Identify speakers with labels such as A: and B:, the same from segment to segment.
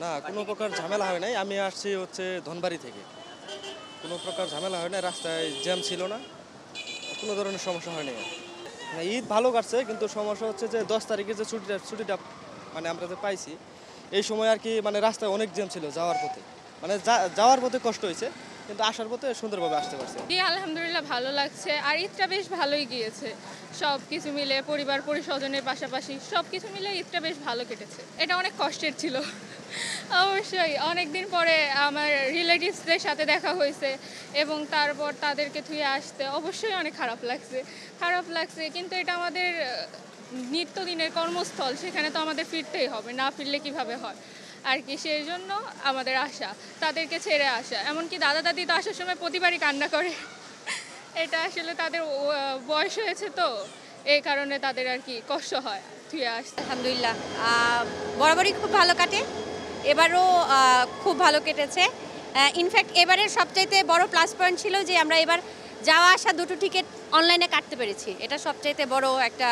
A: না, কোনো প্রকার ঝামেলা হয় নাই। আমি আসছি হচ্ছে ধনবাড়ি থেকে। কোনো প্রকার ঝামেলা হয় নাই, রাস্তায় জ্যাম ছিল না। কোনো ধরনের সমস্যা হয় নাই। হ্যাঁ, ঈদ ভালো কাটছে, কিন্তু সমস্যা হচ্ছে যে 10 তারিখে যে ছুটিটা মানে আমরা যে পাইছি, এই সময় আর কি মানে রাস্তায় অনেক জ্যাম ছিল যাওয়ার পথে। মানে যাওয়ার পথে কষ্ট হয়েছে, কিন্তু আসার পথে সুন্দরভাবে আসতে পারছি।
B: জি, আলহামদুলিল্লাহ ভালো লাগছে। আর ঈদটা বেশ ভালোই গিয়েছে। সব কিছু মিলে পরিবার পরিস্বজনের পাশাপাশি সব কিছু মিলে ঈদটা বেশ ভালো কেটেছে। এটা অনেক কষ্টের ছিল। অবশ্যই অনেকদিন পরে আমার রিলেটিভসদের সাথে দেখা হয়েছে এবং তারপর তাদেরকে থুয়ে আসতে অবশ্যই অনেক খারাপ লাগছে। খারাপ লাগছে, কিন্তু এটা আমাদের নিত্যদিনের কর্মস্থল, সেখানে তো আমাদের ফিরতেই হবে, না ফিরলে কিভাবে হয় আর কি। সেই জন্য আমাদের আসা, তাদেরকে ছেড়ে আসা। এমনকি দাদা দাদি তো আসার সময় প্রতিবারই কান্না করে। এটা আসলে তাদের বয়স হয়েছে তো, এই কারণে তাদের আর কি কষ্ট হয় থুয়ে আসতে।
C: আলহামদুলিল্লাহ বরাবরই খুব ভালো কাটে। এবারও খুব ভালো কেটেছে। ইনফ্যাক্ট এবারের সবচাইতে বড় প্লাস পয়েন্ট ছিল যে আমরা এবার যাওয়া আসা দুটো টিকিট অনলাইনে কাটতে পেরেছি। এটা সবচাইতে বড় একটা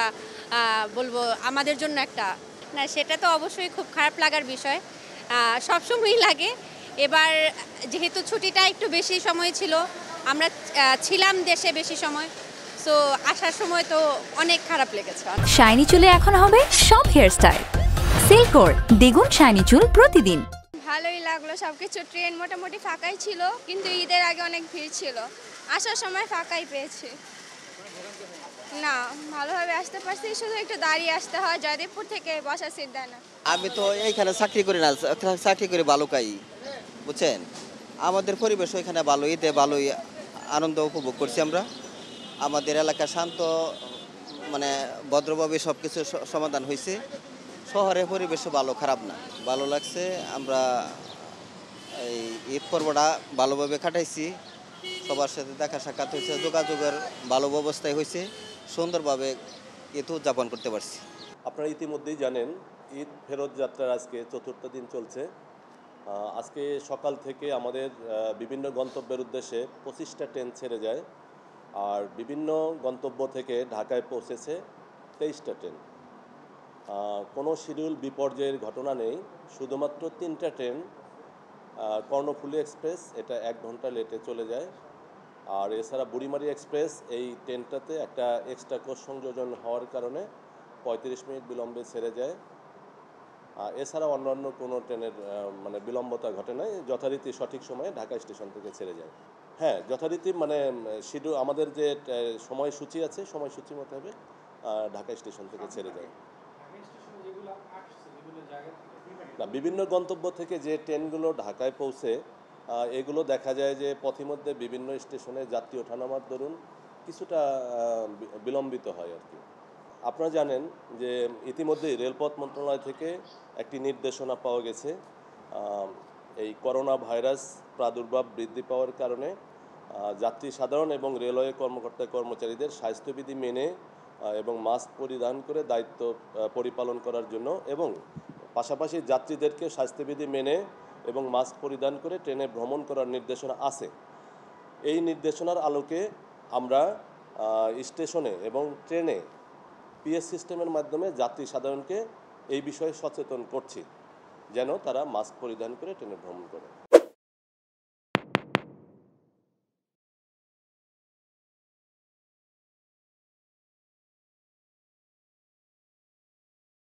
C: বলবো আমাদের জন্য একটা। না, সেটা তো অবশ্যই খুব খারাপ লাগার বিষয়, সবসময়ই লাগে। এবার যেহেতু ছুটিটা একটু বেশি সময় ছিল, আমরা ছিলাম দেশে বেশি সময়, সো আসার সময় তো অনেক খারাপ লেগেছে।
D: শাইনি চুলে এখন হবে সব হেয়ারস্টাইল। সিল্কোর দ্বিগুণ শাইনি চুল প্রতিদিন।
E: ভালোই লাগলো, সবকিছু ট্রেন মোটামুটি ফাঁকাই ছিল, কিন্তু ঈদের আগে অনেক ভিড় ছিল। আসার সময় ফাঁকাই পেয়েছি। না, ভালোভাবে আসতে পারছি, শুধু একটু দাঁড়িয়ে আসতে হয়, জয়দেবপুর থেকে বসার সিট দেয় না।
F: আমি তো এইখানে চাকরি করি না, চাকরি করি বালুকাই, বুঝছেন। আমাদের পরিবেশ ওইখানে ভালো, ঈদে ভালোই আনন্দ উপভোগ করছি আমরা। আমাদের এলাকা শান্ত, মানে ভদ্রভাবে সব কিছু সমাধান হয়েছে। শহরের পরিবেশও ভালো, খারাপ না, ভালো লাগছে। আমরা এই ঈদ পর্বটা ভালোভাবে কাটাইছি, সবার সাথে দেখা সাক্ষাৎ হয়েছে, যোগাযোগের ভালো ব্যবস্থায় হয়েছে, সুন্দরভাবে ঈদ উদযাপন করতে পারছি।
G: আপনারা ইতিমধ্যেই জানেন ঈদ ফেরত যাত্রার আজকে চতুর্থ দিন চলছে। আজকে সকাল থেকে আমাদের বিভিন্ন গন্তব্যের উদ্দেশ্যে 25টা ট্রেন ছেড়ে যায়, আর বিভিন্ন গন্তব্য থেকে ঢাকায় পৌঁছেছে 23টা ট্রেন। কোনো শিডিউল বিপর্যয়ের ঘটনা নেই, শুধুমাত্র 3টা ট্রেন, কর্ণফুলী এক্সপ্রেস, এটা 1 ঘন্টা লেটে চলে যায়। আর এছাড়া বুড়িমারি এক্সপ্রেস, এই ট্রেনটাতে একটা এক্সট্রা কোচ সংযোজন হওয়ার কারণে 35 মিনিট বিলম্বে ছেড়ে যায়। এছাড়া অন্যান্য কোনো ট্রেনের মানে বিলম্বতা ঘটে নাই, যথারীতি সঠিক সময়ে ঢাকা স্টেশন থেকে ছেড়ে যায়। হ্যাঁ, যথারীতি মানে শিডিউল আমাদের যে সময়সূচি আছে, সময়সূচি মোতাবেক ঢাকা স্টেশন থেকে ছেড়ে যায়। না, বিভিন্ন গন্তব্য থেকে যে ট্রেনগুলো ঢাকায় পৌঁছে, এগুলো দেখা যায় যে পথিমধ্যে বিভিন্ন স্টেশনে যাত্রী ওঠানামার দরুন কিছুটা বিলম্বিত হয় আর কি। আপনারা জানেন যে ইতিমধ্যেই রেলপথ মন্ত্রণালয় থেকে একটি নির্দেশনা পাওয়া গেছে। এই করোনা ভাইরাস প্রাদুর্ভাব বৃদ্ধি পাওয়ার কারণে যাত্রী সাধারণ এবং রেলওয়ে কর্মকর্তা কর্মচারীদের স্বাস্থ্যবিধি মেনে এবং মাস্ক পরিধান করে দায়িত্ব পরিপালন করার জন্য, এবং পাশাপাশি যাত্রীদেরকে স্বাস্থ্যবিধি মেনে এবং মাস্ক পরিধান করে ট্রেনে ভ্রমণ করার নির্দেশনা আছে। এই নির্দেশনার আলোকে আমরা স্টেশনে এবং ট্রেনে পিএস সিস্টেমের মাধ্যমে যাত্রী সাধারণকে এই বিষয়ে সচেতন করছি, যেন তারা মাস্ক পরিধান করে ট্রেনে ভ্রমণ করে।